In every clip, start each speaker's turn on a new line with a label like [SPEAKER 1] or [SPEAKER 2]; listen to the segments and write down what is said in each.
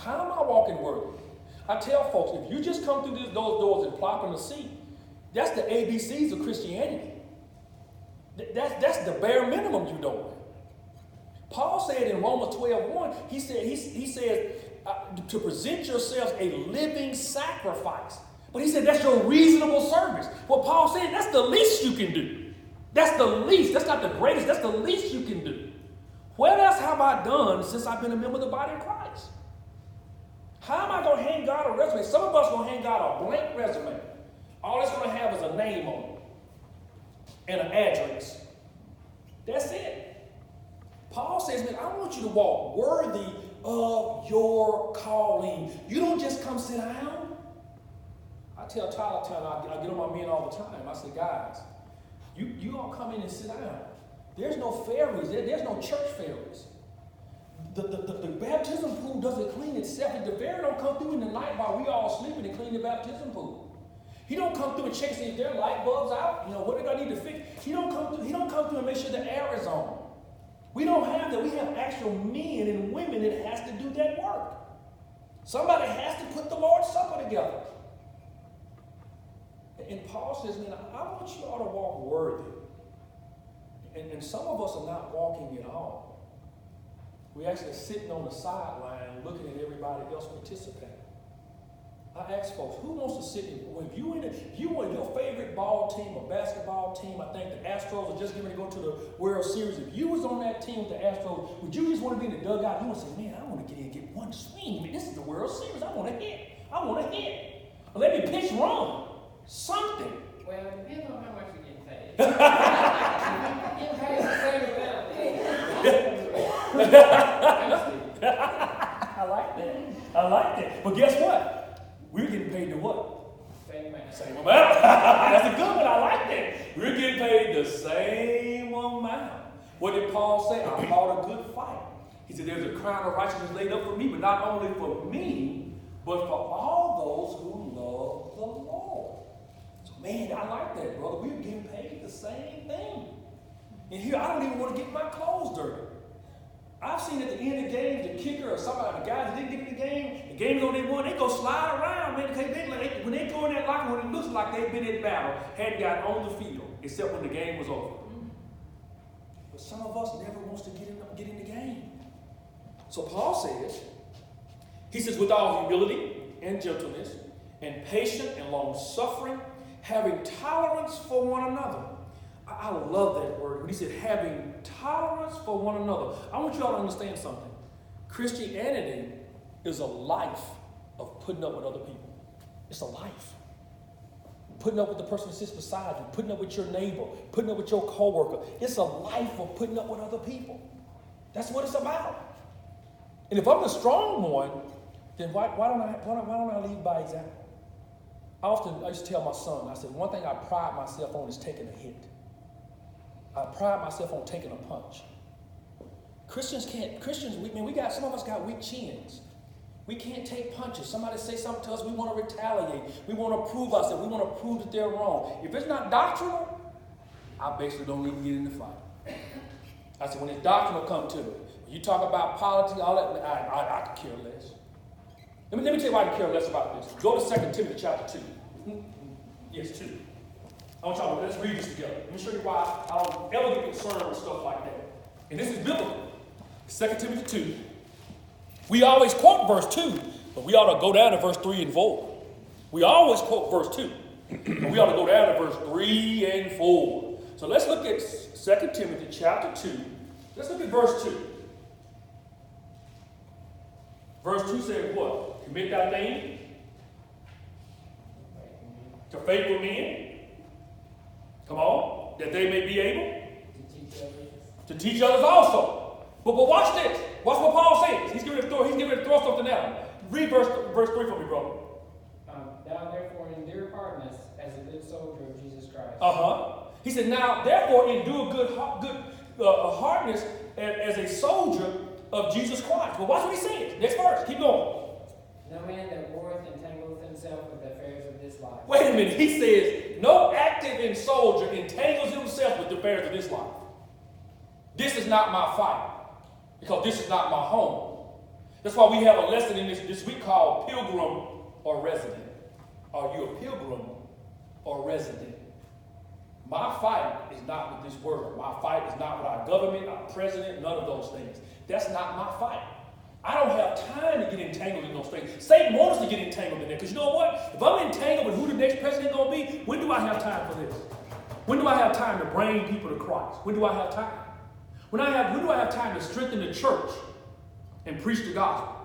[SPEAKER 1] How am I walking worthy? I tell folks, if you just come through those doors and plop in a seat, that's the ABCs of Christianity. That's the bare minimum you're doing. Paul said in Romans 12:1, he said to present yourselves a living sacrifice. But he said that's your reasonable service. What Paul said, that's the least you can do. That's the least. That's not the greatest. That's the least you can do. What else have I done since I've been a member of the body of Christ? How am I going to hand God a resume? Some of us are going to hand God a blank resume. All it's going to have is a name on it and an address. That's it. Paul says, man, I want you to walk worthy of your calling. You don't just come sit down. I tell Tyler, I get on my men all the time. I say, guys, you all come in and sit down. There's no fairies. There's no church fairies. The baptism pool doesn't clean itself. If the fairy don't come through in the night while we all sleeping and clean the baptism pool. He don't come through and check and see if their light bulbs out. You know, what do I need to fix? He don't come through and make sure the air is on. We don't have that. We have actual men and women that has to do that work. Somebody has to put the Lord's Supper together. And Paul says, man, I want you all to walk worthy. And some of us are not walking at all. We're actually sitting on the sideline looking at everybody else participate. I ask folks, who wants to sit in? If you want your favorite ball team or basketball team, I think the Astros are just getting ready to go to the World Series. If you was on that team with the Astros, would you just want to be in the dugout? You want to say, man, I want to get in and get one swing. I mean, this is the World Series. I want to hit. Well, let me pitch run. Something.
[SPEAKER 2] Well, it depends on how much you get paid. Getting paid the same amount.
[SPEAKER 1] I like that. But guess what? We're getting paid to what? Same amount. That's a good one. I like that. We're getting paid the same amount. What did Paul say? I fought a good fight. He said, there's a crown of righteousness laid up for me, but not only for me, but for all those who love the Lord. So, man, I like that, brother. We're getting paid the same thing. And here, I don't even want to get my clothes dirty. I've seen at the end of the game, the kicker or somebody, the guys that didn't get in the game's on they won, they go slide around, man. When they go in that locker room, it looks like they've been in battle, hadn't got on the field, except when the game was over. But some of us never wants to get in the game. So Paul says, he says, with all humility and gentleness and patience and long-suffering, having tolerance for one another. I love that word. When he said having tolerance for one another. I want you all to understand something. Christianity is a life of putting up with other people. It's a life. Putting up with the person that sits beside you, putting up with your neighbor, putting up with your coworker. It's a life of putting up with other people. That's what it's about. And if I'm the strong one, then why don't I lead by example? I used to tell my son, I said, one thing I pride myself on is taking a hit. I pride myself on taking a punch. Some of us got weak chins. We can't take punches. Somebody say something to us, we want to retaliate. We want to prove ourselves. We want to prove that they're wrong. If it's not doctrinal, I basically don't even get in the fight. I said, when it's doctrinal, come to it. When you talk about politics, all that, I could care less. Let me tell you why I could care less about this. Go to 2 Timothy chapter 2. Yes, 2. I want y'all to let's read this together. Let me show you why I don't ever get concerned with stuff like that. And this is biblical. 2 Timothy 2. We always quote verse 2, but we ought to go down to verse 3 and 4. We always quote verse 2, but we ought to go down to verse 3 and 4. So let's look at 2 Timothy chapter 2. Let's look at verse 2. Verse 2 says what? Commit thy thing to faithful men. Come on, that they may be able to teach others also. But watch this. Watch what Paul says. He's getting ready to throw something out. Read verse 3 for me, brother.
[SPEAKER 2] Thou therefore endure hardness as a good soldier of Jesus Christ.
[SPEAKER 1] He said, now therefore endure good hardness as a soldier of Jesus Christ. Well, watch what he says. Next verse. Keep going.
[SPEAKER 2] No man that warreth entangleth himself with the affairs of this life.
[SPEAKER 1] Wait a minute. He says, no active in soldier entangles himself with the affairs of this life. This is not my fight, because this is not my home. That's why we have a lesson in this week called Pilgrim or Resident. Are you a pilgrim or resident? My fight is not with this world. My fight is not with our government, our president, none of those things. That's not my fight. I don't have time to get entangled in those things. Satan wants us to get entangled in there. Because you know what? If I'm entangled with who the next president is going to be, when do I have time for this? When do I have time to bring people to Christ? When do I have time? When do I have time to strengthen the church and preach the gospel?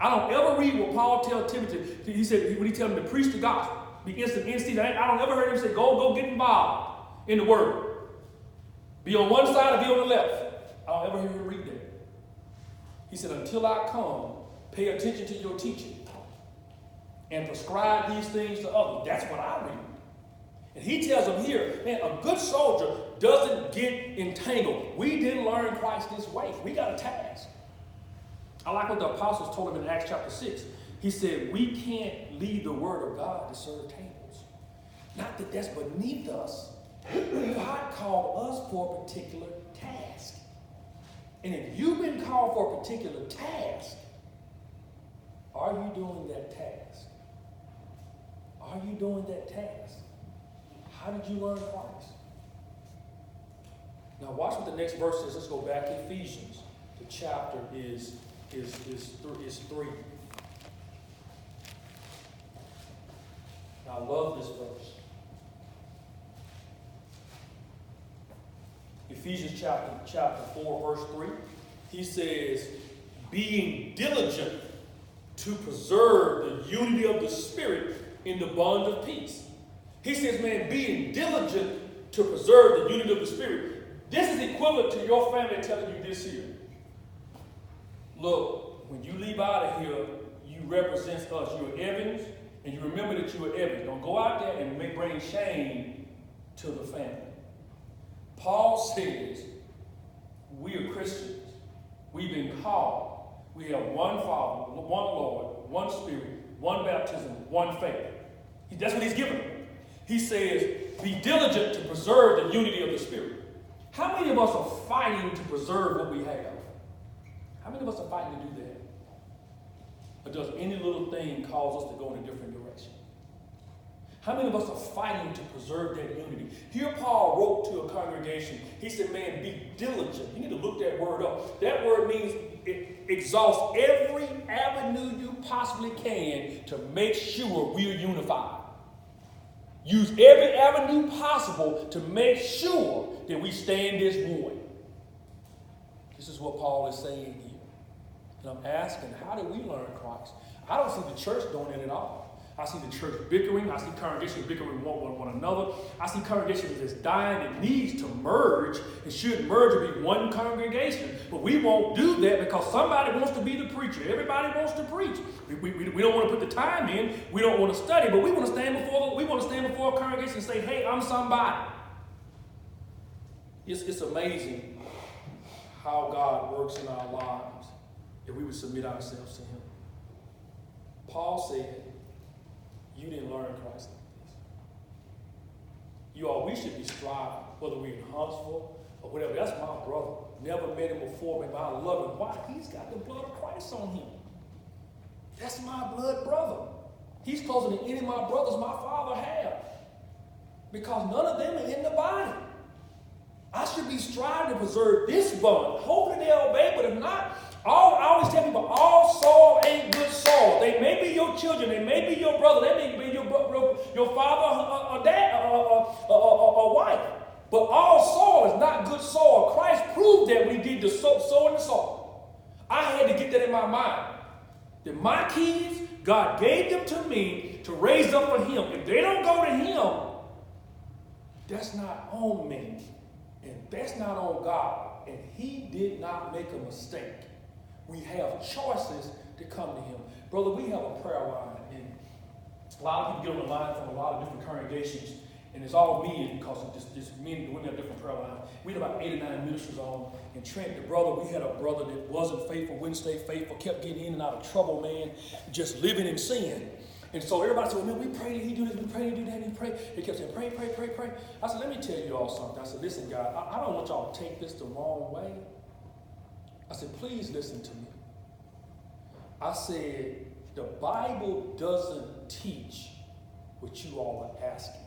[SPEAKER 1] I don't ever read what Paul tells Timothy. He said, when he tells him to preach the gospel, be instant in season. I don't ever hear him say, go get involved in the word. Be on one side or be on the left. I don't ever hear him read that. He said, until I come, pay attention to your teaching and prescribe these things to others. That's what I read. And he tells them here, man, a good soldier doesn't get entangled. We didn't learn Christ this way. We got a task. I like what the apostles told him in Acts chapter 6. He said, we can't leave the word of God to serve tables. Not that that's beneath us. God called us for a particular task. And if you've been called for a particular task, are you doing that task? Are you doing that task? How did you learn Christ? Now watch what the next verse says. Let's go back to Ephesians. The chapter is 3. I love this verse. Ephesians chapter 4, verse 3. He says, being diligent to preserve the unity of the Spirit in the bond of peace. He says, man, being diligent to preserve the unity of the Spirit. This is equivalent to your family telling you this here. Look, when you leave out of here, you represent us. You're Evans, and you remember that you are Evans. Don't go out there and bring shame to the family. Paul says, we are Christians. We've been called. We have one Father, one Lord, one Spirit, one baptism, one faith. That's what he's given them. He says, be diligent to preserve the unity of the Spirit. How many of us are fighting to preserve what we have? How many of us are fighting to do that? Or does any little thing cause us to go in a different direction? How many of us are fighting to preserve that unity? Here Paul wrote to a congregation. He said, man, be diligent. You need to look that word up. That word means it exhausts every avenue you possibly can to make sure we are unified. Use every avenue possible to make sure that we stand as one. This is what Paul is saying here. And I'm asking, how do we learn Christ? I don't see the church doing it at all. I see the church bickering. I see congregations bickering one another. I see congregations that's dying and needs to merge. It should merge and be one congregation. But we won't do that because somebody wants to be the preacher. Everybody wants to preach. We don't want to put the time in. We don't want to study, but we want to stand before a congregation and say, hey, I'm somebody. It's amazing how God works in our lives if we would submit ourselves to him. Paul said, you didn't learn Christ like this. You all, we should be striving, whether we're in Huntsville or whatever. That's my brother. Never met him before, but I love him. Why? He's got the blood of Christ on him. That's my blood brother. He's closer than any of my brothers my father had. Because none of them are in the body. I should be striving to preserve this bond. Hopefully they'll obey, but if not, I always tell people, all soil ain't good soil. They may be your children, they may be your brother, they may be your father or dad or wife. But all soil is not good soil. Christ proved that when he did the sow in the soil. I had to get that in my mind. That my kids, God gave them to me to raise up for him. If they don't go to him, that's not on me. And that's not on God. And he did not make a mistake. We have choices to come to him. Brother, we have a prayer line. And a lot of people get on the line from a lot of different congregations. And it's all men because of just men and women have different prayer lines. We had about 8 or 9 ministers on. And Trent, the brother, we had a brother that wasn't faithful, wouldn't stay faithful, kept getting in and out of trouble, man, just living in sin. And so everybody said, well, man, we pray that he do this, we pray that he do that, and he pray. They kept saying, pray, pray, pray, pray. I said, let me tell you all something. I said, listen, God, I don't want y'all to take this the wrong way. I said, please listen to me. I said, the Bible doesn't teach what you all are asking.